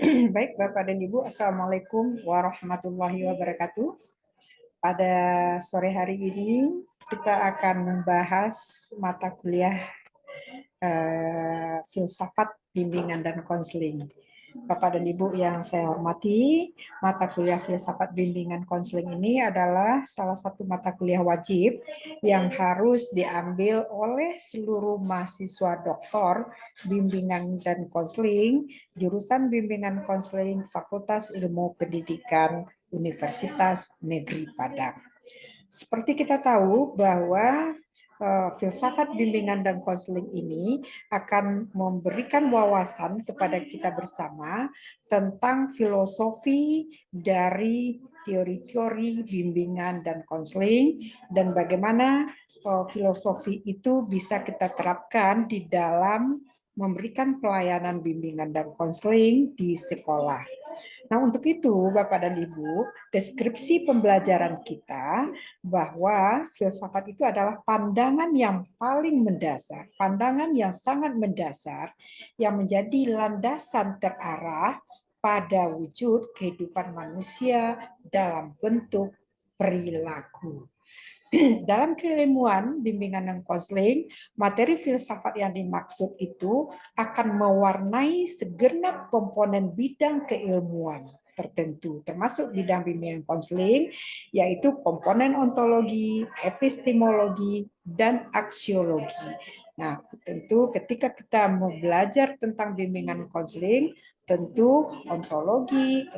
Baik, Bapak dan Ibu, Assalamualaikum warahmatullahi wabarakatuh. Pada sore hari ini, kita akan membahas mata kuliah filsafat bimbingan dan konseling. Bapak dan Ibu yang saya hormati, mata kuliah filsafat bimbingan konseling ini adalah salah satu mata kuliah wajib yang harus diambil oleh seluruh mahasiswa doktor bimbingan dan konseling, jurusan bimbingan konseling Fakultas Ilmu Pendidikan Universitas Negeri Padang. Seperti kita tahu bahwa filsafat bimbingan dan konseling ini akan memberikan wawasan kepada kita bersama tentang filosofi dari teori-teori bimbingan dan konseling dan bagaimana filosofi itu bisa kita terapkan di dalam memberikan pelayanan bimbingan dan konseling di sekolah. Nah, untuk itu, Bapak dan Ibu, deskripsi pembelajaran kita bahwa filsafat itu adalah pandangan yang paling mendasar, pandangan yang sangat mendasar, yang menjadi landasan terarah pada wujud kehidupan manusia dalam bentuk perilaku. Dalam keilmuan bimbingan dan konseling, materi filsafat yang dimaksud itu akan mewarnai segenap komponen bidang keilmuan tertentu, termasuk bidang bimbingan konseling, yaitu komponen ontologi, epistemologi, dan aksiologi. Nah, tentu ketika kita mau belajar tentang bimbingan konseling, tentu ontologi,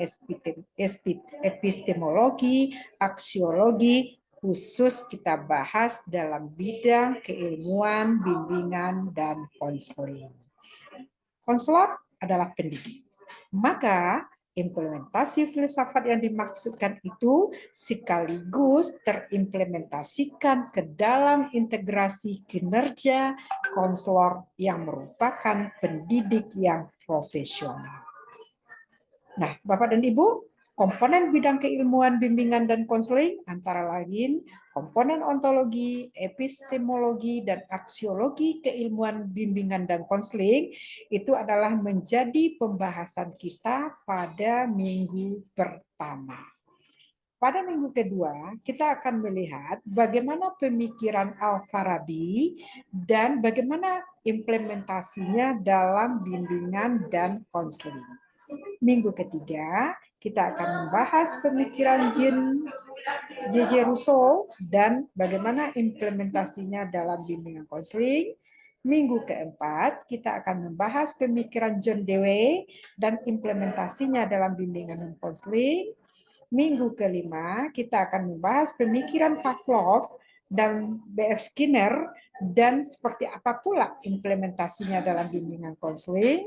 epistemologi, aksiologi, khusus kita bahas dalam bidang keilmuan, bimbingan, dan konseling. Konselor adalah pendidik. Maka implementasi filsafat yang dimaksudkan itu sekaligus terimplementasikan ke dalam integrasi kinerja konselor yang merupakan pendidik yang profesional. Nah, Bapak dan Ibu, komponen bidang keilmuan bimbingan dan konseling antara lain komponen ontologi, epistemologi, dan aksiologi keilmuan bimbingan dan konseling itu adalah menjadi pembahasan kita pada minggu pertama. Pada minggu kedua, kita akan melihat bagaimana pemikiran Al-Farabi dan bagaimana implementasinya dalam bimbingan dan konseling. Minggu ketiga, kita akan membahas pemikiran J.J. Rousseau dan bagaimana implementasinya dalam bimbingan konseling. Minggu keempat, kita akan membahas pemikiran John Dewey dan implementasinya dalam bimbingan dan konseling. Minggu kelima, kita akan membahas pemikiran Pavlov dan B.F. Skinner dan seperti apa pula implementasinya dalam bimbingan konseling.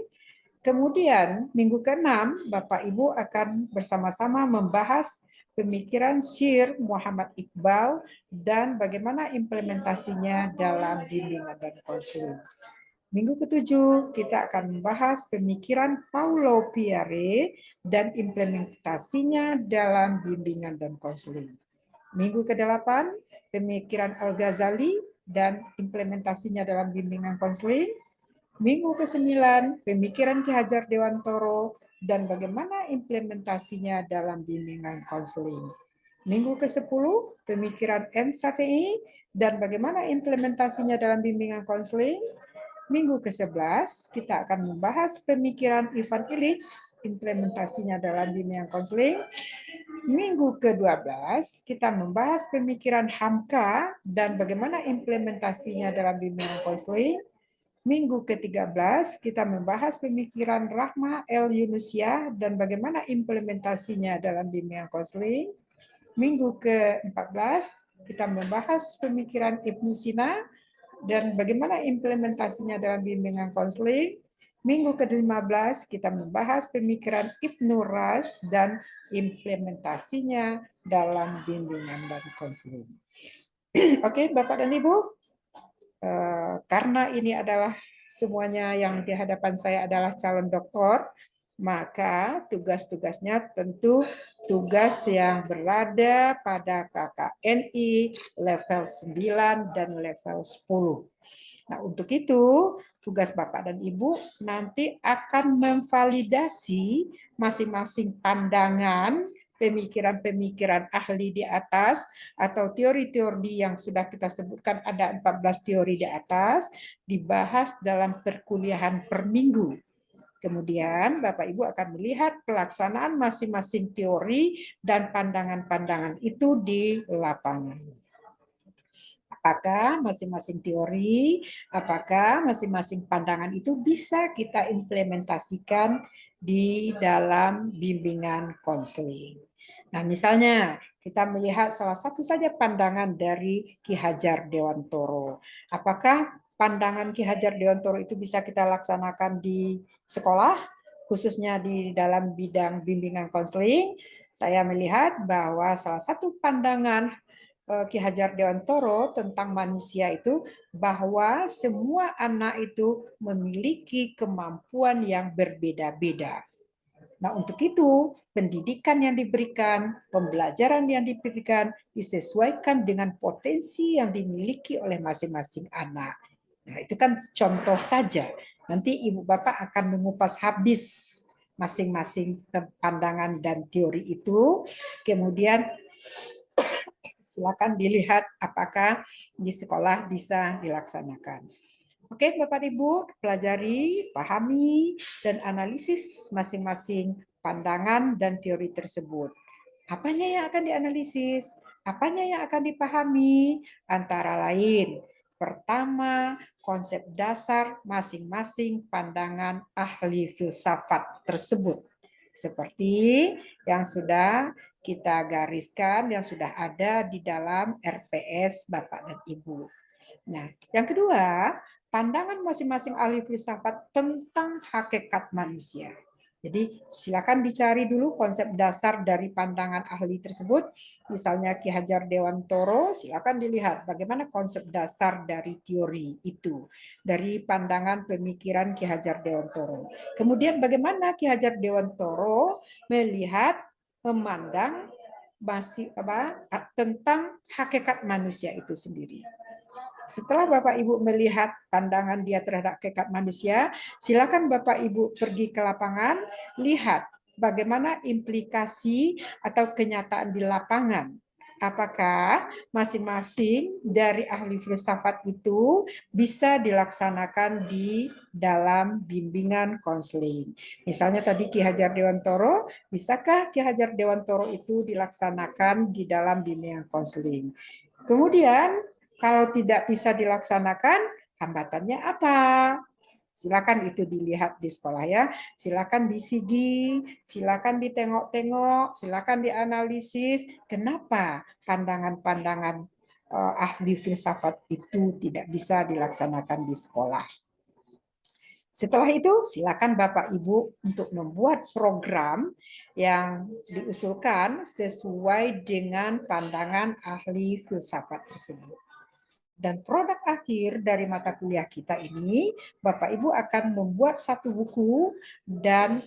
Kemudian minggu ke-6 Bapak Ibu akan bersama-sama membahas pemikiran Syir Muhammad Iqbal dan bagaimana implementasinya dalam bimbingan dan konseling. Minggu ke-7 kita akan membahas pemikiran Paulo Freire dan implementasinya dalam bimbingan dan konseling. Minggu ke-8 pemikiran Al-Ghazali dan implementasinya dalam bimbingan konseling. Minggu ke-9, pemikiran Ki Hajar Dewantoro dan bagaimana implementasinya dalam bimbingan konseling. Minggu ke-10, pemikiran M. Syafi'i dan bagaimana implementasinya dalam bimbingan konseling. Minggu ke-11, kita akan membahas pemikiran Ivan Illich, implementasinya dalam bimbingan konseling. Minggu ke-12, kita membahas pemikiran Hamka dan bagaimana implementasinya dalam bimbingan konseling. Minggu ke-13 kita membahas pemikiran Rahma El Yunusyah dan bagaimana implementasinya dalam bimbingan konseling. Minggu ke-14 kita membahas pemikiran Ibnu Sina dan bagaimana implementasinya dalam bimbingan konseling. Minggu ke-15 kita membahas pemikiran Ibnu Rushd dan implementasinya dalam bimbingan dan konseling. Oke, Bapak dan Ibu, karena ini adalah semuanya yang di hadapan saya adalah calon doktor, maka tugas-tugasnya tentu tugas yang berada pada KKNI level 9 dan level 10. Nah, untuk itu, tugas Bapak dan Ibu nanti akan memvalidasi masing-masing pandangan, pemikiran-pemikiran ahli di atas, atau teori-teori yang sudah kita sebutkan, ada 14 teori di atas, dibahas dalam perkuliahan per minggu. Kemudian Bapak Ibu akan melihat pelaksanaan masing-masing teori dan pandangan-pandangan itu di lapangan. Apakah masing-masing teori, apakah masing-masing pandangan itu bisa kita implementasikan di dalam bimbingan konseling. Nah, misalnya kita melihat salah satu saja pandangan dari Ki Hajar Dewantoro. Apakah pandangan Ki Hajar Dewantoro itu bisa kita laksanakan di sekolah, khususnya di dalam bidang bimbingan konseling? Saya melihat bahwa salah satu pandangan Ki Hajar Dewantoro tentang manusia itu bahwa semua anak itu memiliki kemampuan yang berbeda-beda. Nah, untuk itu pendidikan yang diberikan, pembelajaran yang diberikan disesuaikan dengan potensi yang dimiliki oleh masing-masing anak. Nah, itu kan contoh saja. Nanti Ibu Bapak akan mengupas habis masing-masing pandangan dan teori itu. Kemudian silakan dilihat apakah di sekolah bisa dilaksanakan. Oke, Bapak Ibu, pelajari, pahami, dan analisis masing-masing pandangan dan teori tersebut. Apanya yang akan dianalisis? Apanya yang akan dipahami? Antara lain, pertama, konsep dasar masing-masing pandangan ahli filsafat tersebut. Seperti yang sudah kita gariskan, yang sudah ada di dalam RPS Bapak dan Ibu. Nah, yang kedua, pandangan masing-masing ahli filsafat tentang hakikat manusia. Jadi silakan dicari dulu konsep dasar dari pandangan ahli tersebut. Misalnya Ki Hajar Dewantoro, silakan dilihat bagaimana konsep dasar dari teori itu, dari pandangan pemikiran Ki Hajar Dewantoro. Kemudian bagaimana Ki Hajar Dewantoro melihat, memandang tentang hakikat manusia itu sendiri. Setelah Bapak Ibu melihat pandangan dia terhadap hakikat manusia, silakan Bapak Ibu pergi ke lapangan, lihat bagaimana implikasi atau kenyataan di lapangan. Apakah masing-masing dari ahli filsafat itu bisa dilaksanakan di dalam bimbingan konseling. Misalnya tadi Ki Hajar Dewantoro, bisakah Ki Hajar Dewantoro itu dilaksanakan di dalam bimbingan konseling? Kemudian kalau tidak bisa dilaksanakan, hambatannya apa? Silakan itu dilihat di sekolah ya. Silakan disigi, silakan ditengok-tengok, silakan dianalisis. Kenapa pandangan-pandangan ahli filsafat itu tidak bisa dilaksanakan di sekolah? Setelah itu, silakan Bapak Ibu untuk membuat program yang diusulkan sesuai dengan pandangan ahli filsafat tersebut. Dan produk akhir dari mata kuliah kita ini, Bapak Ibu akan membuat satu buku, dan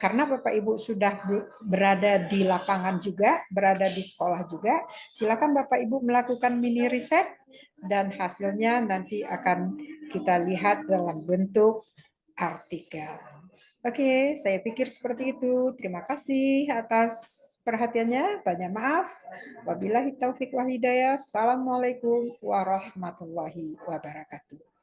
karena Bapak Ibu sudah berada di lapangan juga, berada di sekolah juga, silakan Bapak Ibu melakukan mini riset dan hasilnya nanti akan kita lihat dalam bentuk artikel. Oke, saya pikir seperti itu. Terima kasih atas perhatiannya. Banyak maaf. Wabillahi taufiq wal hidayah. Assalamualaikum warahmatullahi wabarakatuh.